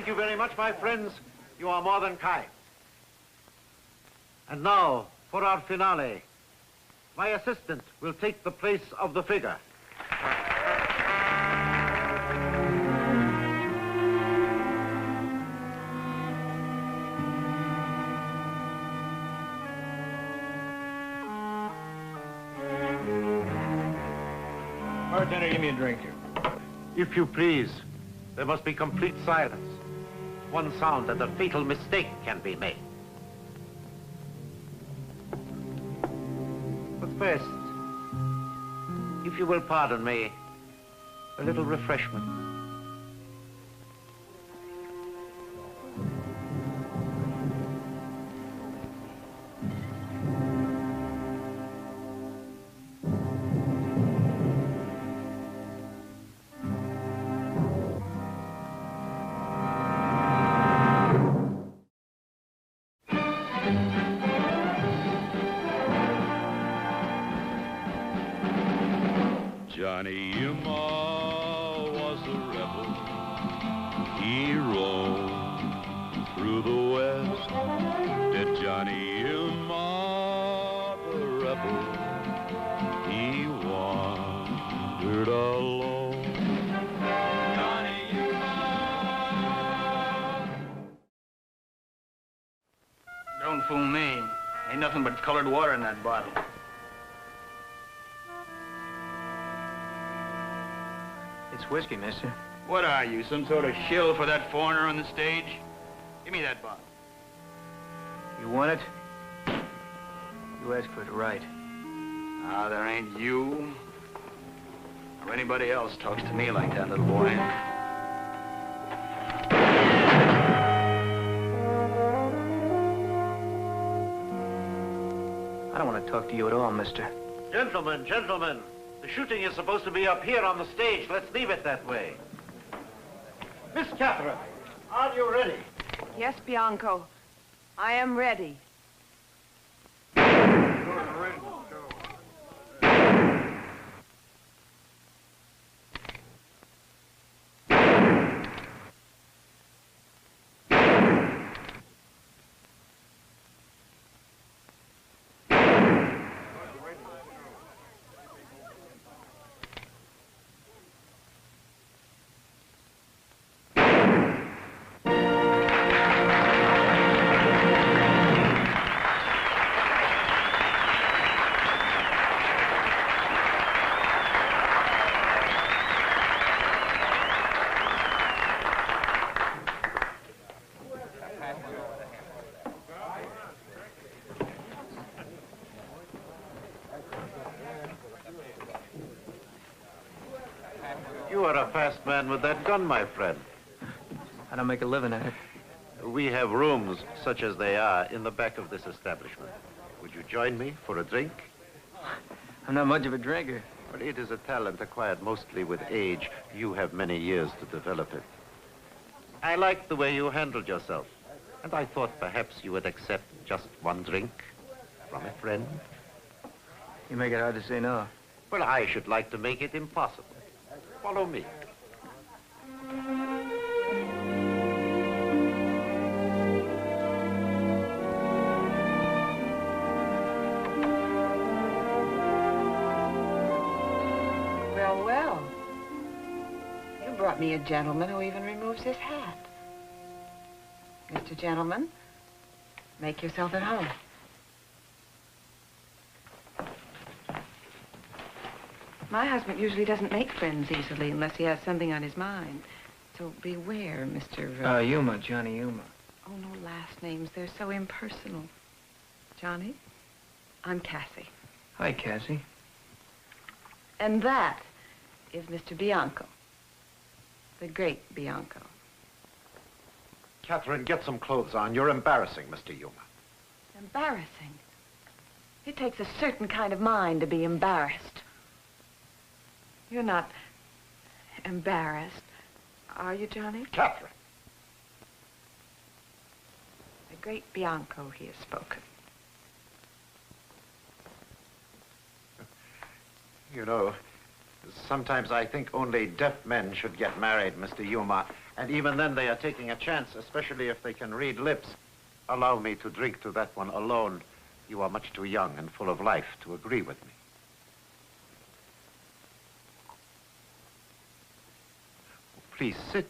Thank you very much, my friends. You are more than kind. And now, for our finale, my assistant will take the place of the figure. Bartender, give me a drink here. If you please, there must be complete silence. One sound and a fatal mistake can be made. But first, if you will pardon me, a little refreshment. Johnny Yuma was a rebel. He roamed through the West. Did Johnny Yuma the rebel? He wandered alone. Johnny Yuma. Don't fool me. Ain't nothing but colored water in that bottle. It's whiskey, mister. What are you, some sort of shill for that foreigner on the stage? Give me that bottle. You want it? You ask for it right. Ah, there ain't you or anybody else talks to me like that, little boy. I don't want to talk to you at all, mister. Gentlemen, gentlemen. The shooting is supposed to be up here on the stage. Let's leave it that way. Miss Catherine, are you ready? Yes, Bianco. I am ready. You are a fast man with that gun, my friend. I don't make a living at it. We have rooms, such as they are, in the back of this establishment. Would you join me for a drink? I'm not much of a drinker. Well, it is a talent acquired mostly with age. You have many years to develop it. I liked the way you handled yourself, and I thought perhaps you would accept just one drink from a friend. You make it hard to say no. Well, I should like to make it impossible. Follow me. Well, well. You brought me a gentleman who even removes his hat. Mr. Gentleman, make yourself at home. My husband usually doesn't make friends easily unless he has something on his mind. So beware, Mr. Yuma, Johnny Yuma. Oh, no last names. They're so impersonal. Johnny, I'm Cassie. Hi, Cassie. And that is Mr. Bianco. The great Bianco. Catherine, get some clothes on. You're embarrassing, Mr. Yuma. Embarrassing. It takes a certain kind of mind to be embarrassed. You're not embarrassed, are you, Johnny? Catherine. The great Bianco, he has spoken. You know, sometimes I think only deaf men should get married, Mr. Yuma. And even then they are taking a chance, especially if they can read lips. Allow me to drink to that one alone. You are much too young and full of life to agree with me. Please sit.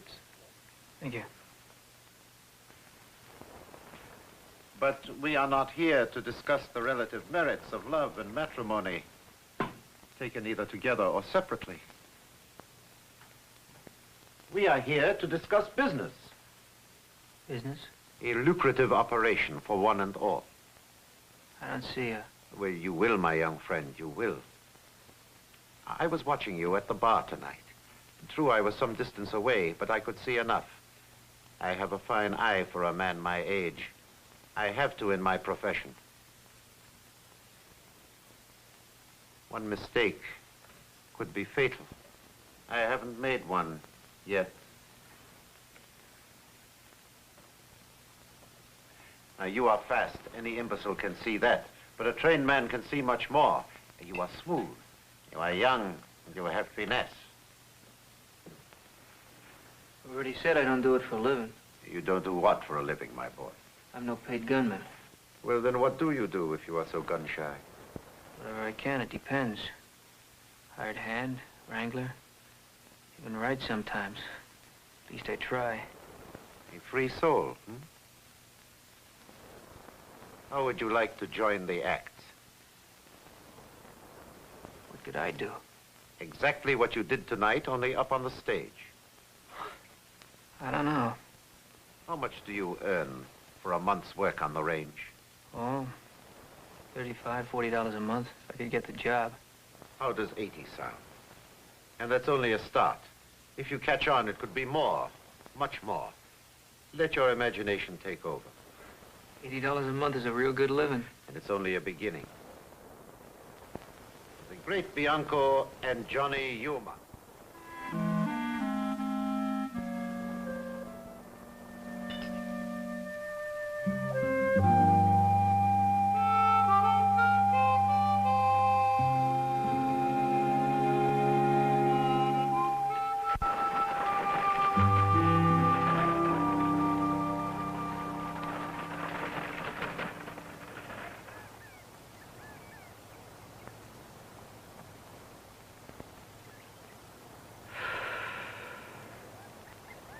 Thank you. But we are not here to discuss the relative merits of love and matrimony, taken either together or separately. We are here to discuss business. Business? A lucrative operation for one and all. I don't see you. Well, you will, my young friend, you will. I was watching you at the bar tonight. True, I was some distance away, but I could see enough. I have a fine eye for a man my age. I have to in my profession. One mistake could be fatal. I haven't made one yet. Now, you are fast. Any imbecile can see that. But a trained man can see much more. You are smooth. You are young, and you have finesse. I already said I don't do it for a living. You don't do what for a living, my boy? I'm no paid gunman. Well, then what do you do if you are so gun-shy? Whatever I can, it depends. Hired hand, wrangler, even right sometimes. At least I try. A free soul, hmm? How would you like to join the act? What could I do? Exactly what you did tonight, only up on the stage. I don't know. How much do you earn for a month's work on the range? Oh, $35, $40 a month if I could get the job. How does 80 sound? And that's only a start. If you catch on, it could be more, much more. Let your imagination take over. $80 a month is a real good living. And it's only a beginning. The great Bianco and Johnny Yuma.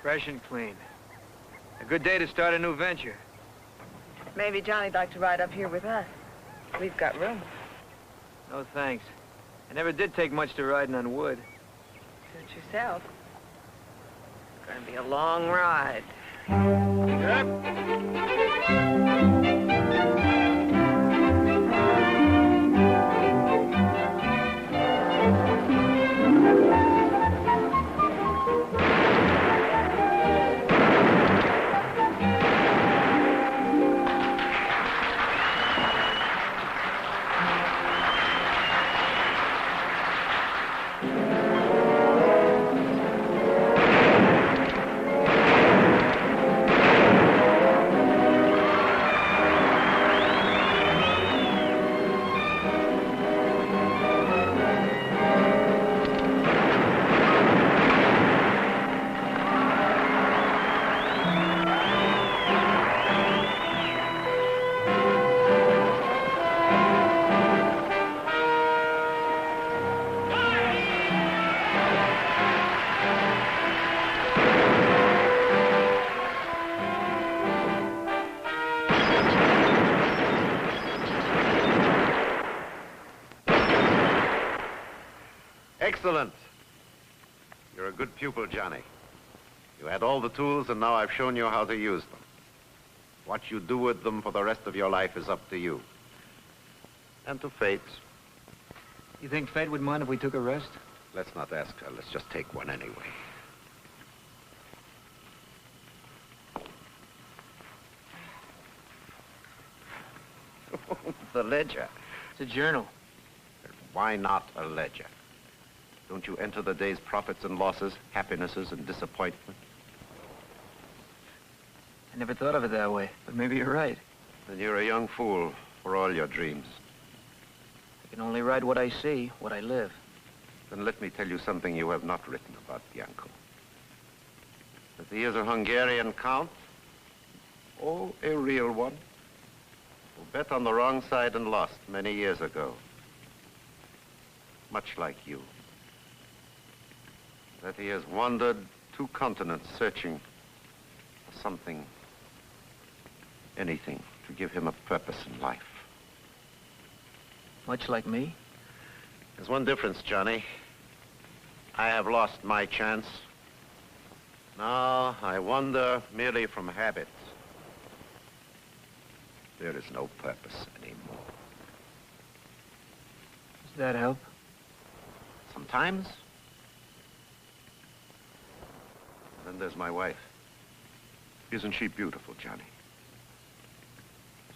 Fresh and clean. A good day to start a new venture. Maybe Johnny'd like to ride up here with us. We've got room. No thanks. I never did take much to riding on wood. Suit yourself. It's going to be a long ride. Excellent. You're a good pupil, Johnny. You had all the tools, and now I've shown you how to use them. What you do with them for the rest of your life is up to you. And to fate. You think fate would mind if we took a rest? Let's not ask her. Let's just take one anyway. The ledger. It's a journal. Why not a ledger? Don't you enter the day's profits and losses, happinesses and disappointment? I never thought of it that way, but maybe you're right. Then you're a young fool for all your dreams. I can only write what I see, what I live. Then let me tell you something you have not written about, Bianco. That he is a Hungarian count? Oh, a real one. Who bet on the wrong side and lost many years ago. Much like you. That he has wandered 2 continents searching for something, anything, to give him a purpose in life. Much like me? There's one difference, Johnny. I have lost my chance. Now I wander merely from habit. There is no purpose anymore. Does that help? Sometimes. Then there's my wife. Isn't she beautiful, Johnny?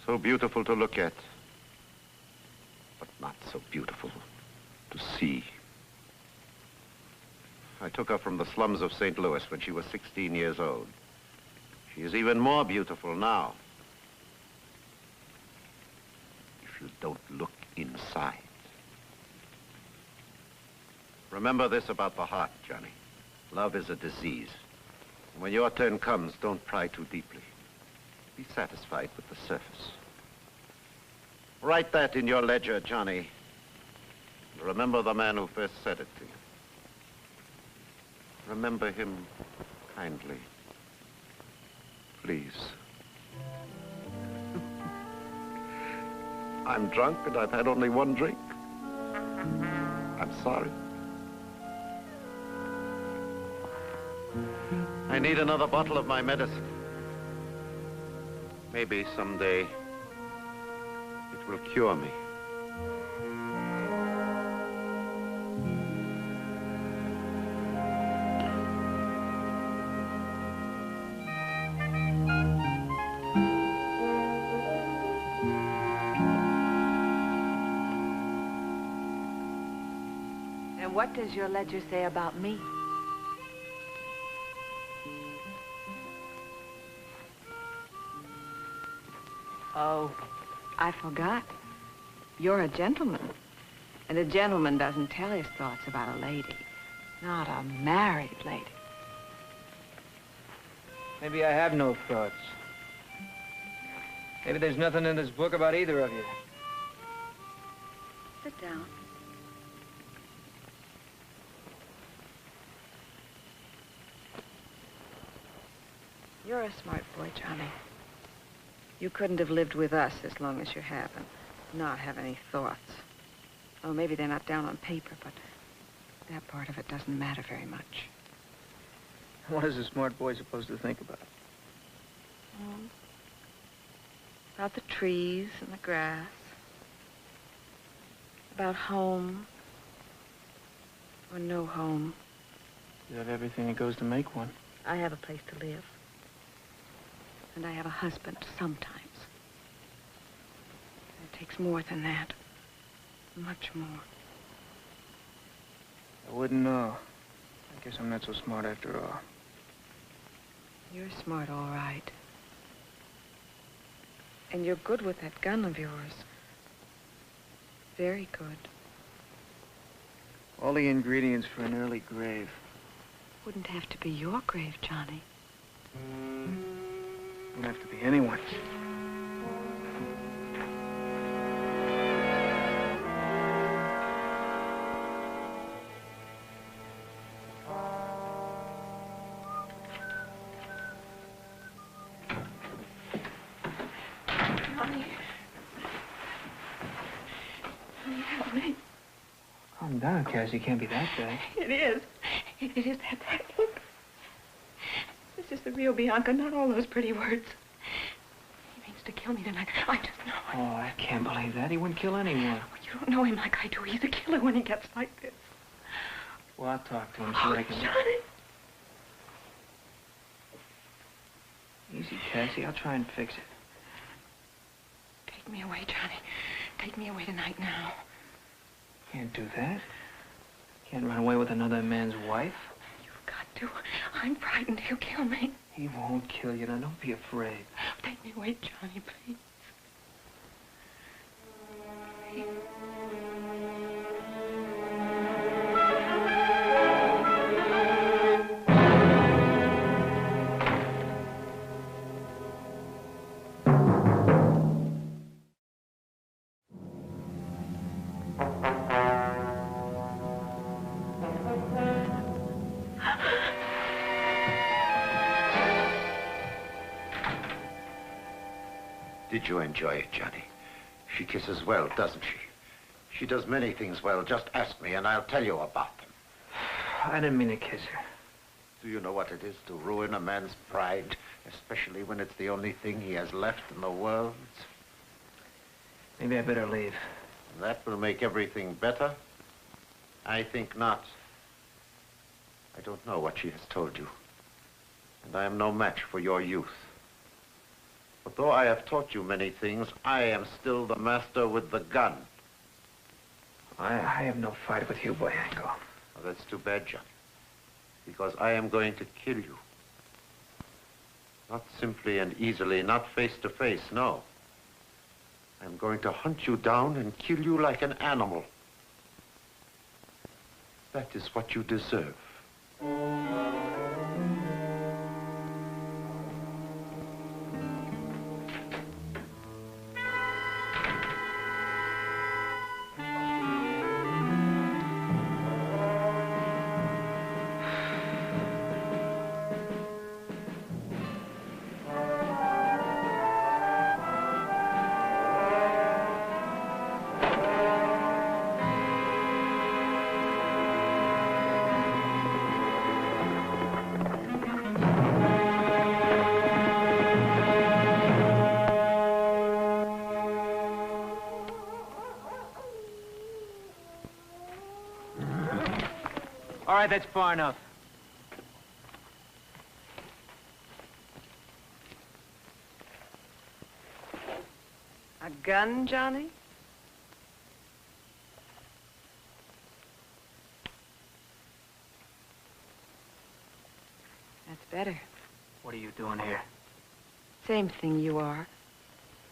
So beautiful to look at, but not so beautiful to see. I took her from the slums of St. Louis when she was 16 years old. She is even more beautiful now. If you don't look inside. Remember this about the heart, Johnny. Love is a disease. When your turn comes, don't pry too deeply. Be satisfied with the surface. Write that in your ledger, Johnny. Remember the man who first said it to you. Remember him kindly. Please. I'm drunk and I've had only 1 drink. I'm sorry. I need another bottle of my medicine. Maybe someday it will cure me. And what does your ledger say about me? Oh, I forgot. You're a gentleman. And a gentleman doesn't tell his thoughts about a lady. Not a married lady. Maybe I have no thoughts. Maybe there's nothing in this book about either of you. Sit down. You're a smart boy, Johnny. You couldn't have lived with us as long as you have and not have any thoughts. Oh, maybe they're not down on paper, but that part of it doesn't matter very much. What is a smart boy supposed to think about? About the trees and the grass. About home. Or no home. You have everything it goes to make one. I have a place to live. And I have a husband sometimes. It takes more than that. Much more. I wouldn't know. I guess I'm not so smart after all. You're smart, all right. And you're good with that gun of yours. Very good. All the ingredients for an early grave. Wouldn't have to be your grave, Johnny. Don't have to be anyone's. Johnny. Johnny, help me. Calm down, Cassie. It can't be that bad. It is. It is that bad. Look. This is the real Bianca, not all those pretty words. He means to kill me tonight. I just know it. Oh, I can't believe that. He wouldn't kill anyone. Well, you don't know him like I do. He's a killer when he gets like this. Well, I'll talk to him, see what I can do. Johnny. Easy, Cassie. I'll try and fix it. Take me away, Johnny. Take me away tonight now. Can't do that. Can't run away with another man's wife. You've got to. I'm frightened he'll kill me. He won't kill you. Now, don't be afraid. Take me away, Johnny, please. Please. Did you enjoy it, Johnny? She kisses well, doesn't she? She does many things well. Just ask me, and I'll tell you about them. I didn't mean to kiss her. Do you know what it is to ruin a man's pride, especially when it's the only thing he has left in the world? Maybe I better leave. That will make everything better? I think not. I don't know what she has told you, and I am no match for your youth. But though I have taught you many things, I am still the master with the gun. I have no fight with you, Boyanko. Well, that's too bad, Johnny, because I am going to kill you. Not simply and easily, not face to face, no. I'm going to hunt you down and kill you like an animal. That is what you deserve. All right, that's far enough. A gun, Johnny? That's better. What are you doing here? Same thing you are.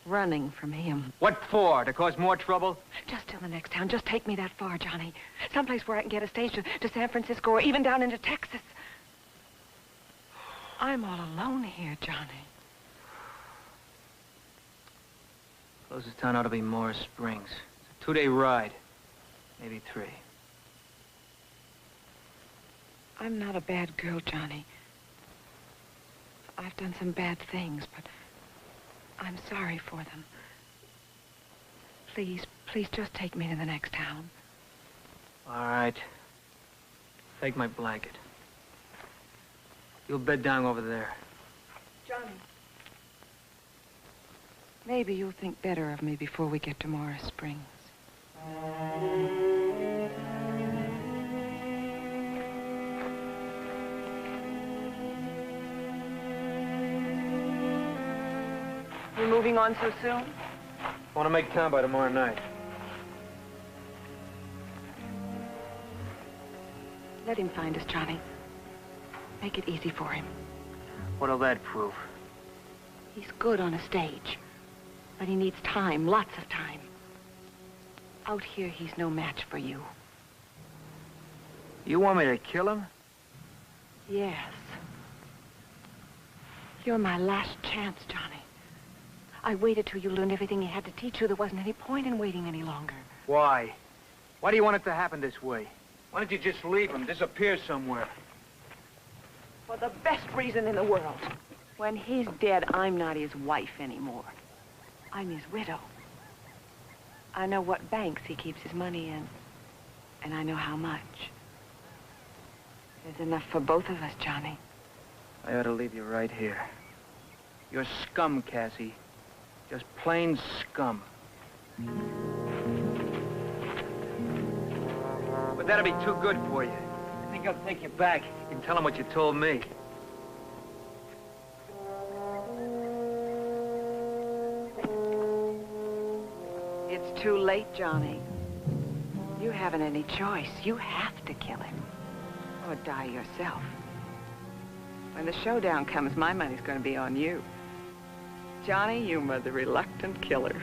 Running from him. What for? To cause more trouble? Just till the next town. Just take me that far, Johnny. Someplace where I can get a stage to San Francisco or even down into Texas. I'm all alone here, Johnny. Closest town ought to be Morris Springs. It's a 2-day ride. Maybe 3. I'm not a bad girl, Johnny. I've done some bad things, but I'm sorry for them. Please, please just take me to the next town. All right. Take my blanket. You'll bed down over there. Johnny. Maybe you'll think better of me before we get to Morris Springs. You're moving on so soon? Want to make town by tomorrow night. Let him find us, Johnny. Make it easy for him. What'll that prove? He's good on a stage, but he needs time, lots of time. Out here, he's no match for you. You want me to kill him? Yes. You're my last chance, Johnny. I waited till you learned everything he had to teach you. There wasn't any point in waiting any longer. Why? Why do you want it to happen this way? Why don't you just leave him, disappear somewhere? For the best reason in the world. When he's dead, I'm not his wife anymore. I'm his widow. I know what banks he keeps his money in, and I know how much. There's enough for both of us, Johnny. I ought to leave you right here. You're scum, Cassie. Just plain scum. But that'll be too good for you. I think I'll take you back. You can tell him what you told me. It's too late, Johnny. You haven't any choice. You have to kill him. Or die yourself. When the showdown comes, my money's going to be on you. Johnny, you were the reluctant killer.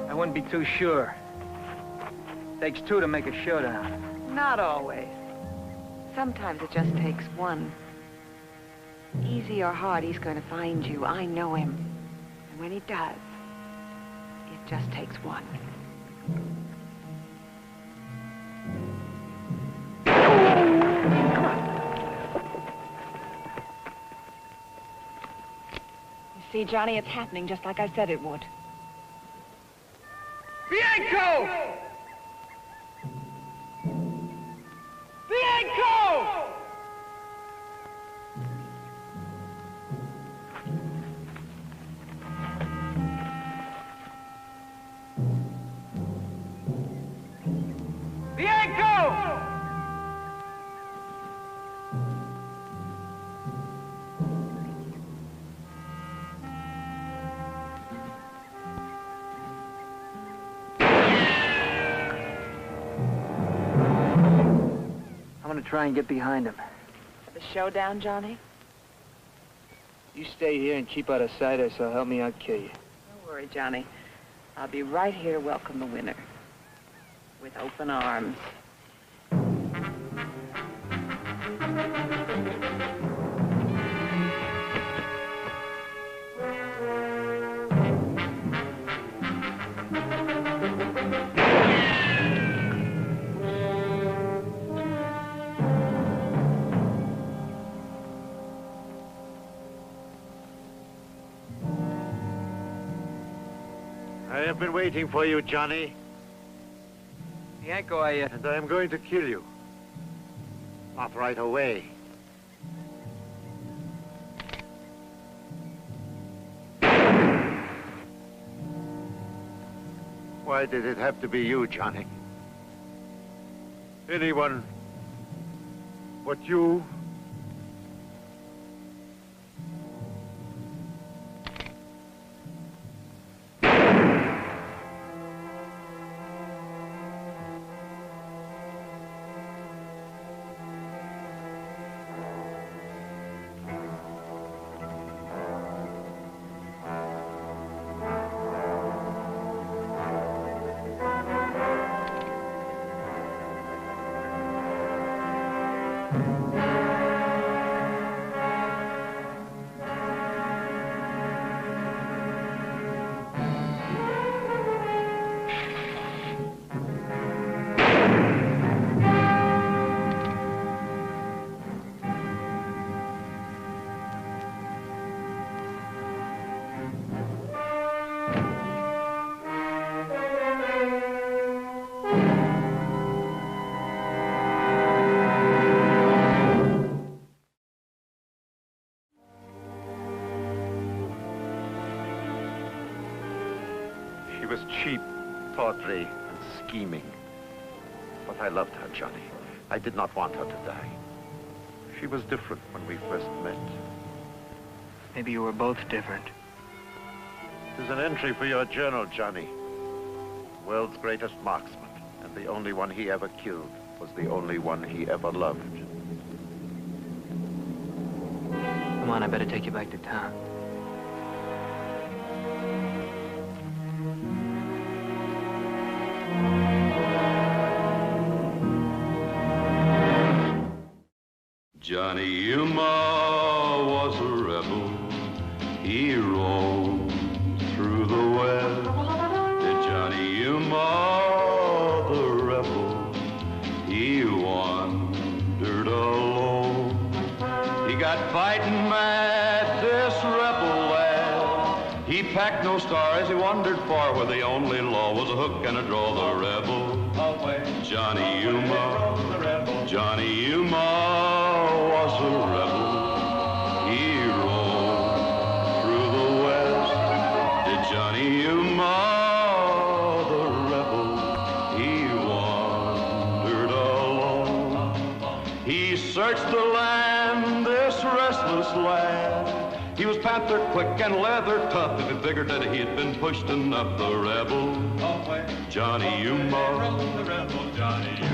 I wouldn't be too sure. Takes 2 to make a showdown. Not always. Sometimes it just takes one. Easy or hard, he's going to find you. I know him. And when he does, it just takes one. See, Johnny, it's happening just like I said it would. Bianco! Bianco! Bianco! I'm gonna try and get behind him. The showdown, Johnny? You stay here and keep out of sight, or so help me, I'll kill you. Don't worry, Johnny. I'll be right here to welcome the winner. With open arms. I have been waiting for you, Johnny. Bianco, And I am going to kill you. Not right away. Why did it have to be you, Johnny? Anyone but you? She was cheap, tawdry, and scheming. But I loved her, Johnny. I did not want her to die. She was different when we first met. Maybe you were both different. It is an entry for your journal, Johnny. World's greatest marksman, and the only one he ever killed was the only one he ever loved. Come on, I better take you back to town. Johnny Yuma was a rebel. He roamed through the West. Johnny Yuma, the rebel, he wandered alone. He got fighting mad, this rebel lad. He packed no stars, he wandered far where the only law was a hook and a draw. The rebel, Johnny Yuma, Johnny Yuma was a rebel. He roamed through the West. Did Johnny Yuma, the rebel, he wandered alone. He searched the land, this restless lad. He was panther quick and leather tough. If he figured that he had been pushed enough, the rebel, Johnny Yuma, the rebel, Johnny Yuma.